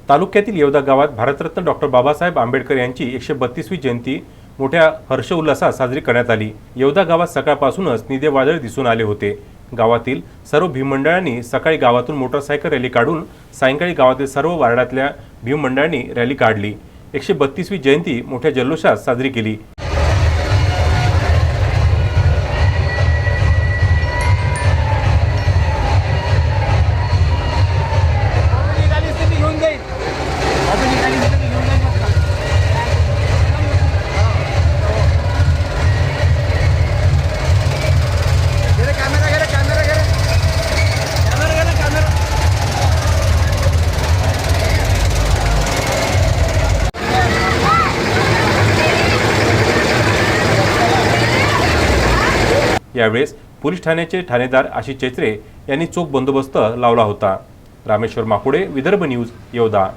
तालुक्यातील येवदा गावात भारतरत्न डॉक्टर बाबासाहेब आंबेडकर यांची 132वी जयंती मोठ्या हर्षोल्लासात साजरी करण्यात आली। येवदा गावात सकाळपासूनच निदे वादळ दिसून आले होते। गावातील सर्व भीममंडळांनी सकाळी गावातून मोटरसायकल रॅली काढून सायंकाळी गावातील सर्व वार्डातल्या भीममंडळांनी रॅली काढली। 132वी जयंती मोठ्या जल्लोषात साजरी केली। यावेळेस पोलीस ठाण्याचे ठाणेदार आशिष चैत्रे यांनी चोख बंदोबस्त लावला होता। रामेश्वर माकुडे, विदर्भ न्यूज, येवदा।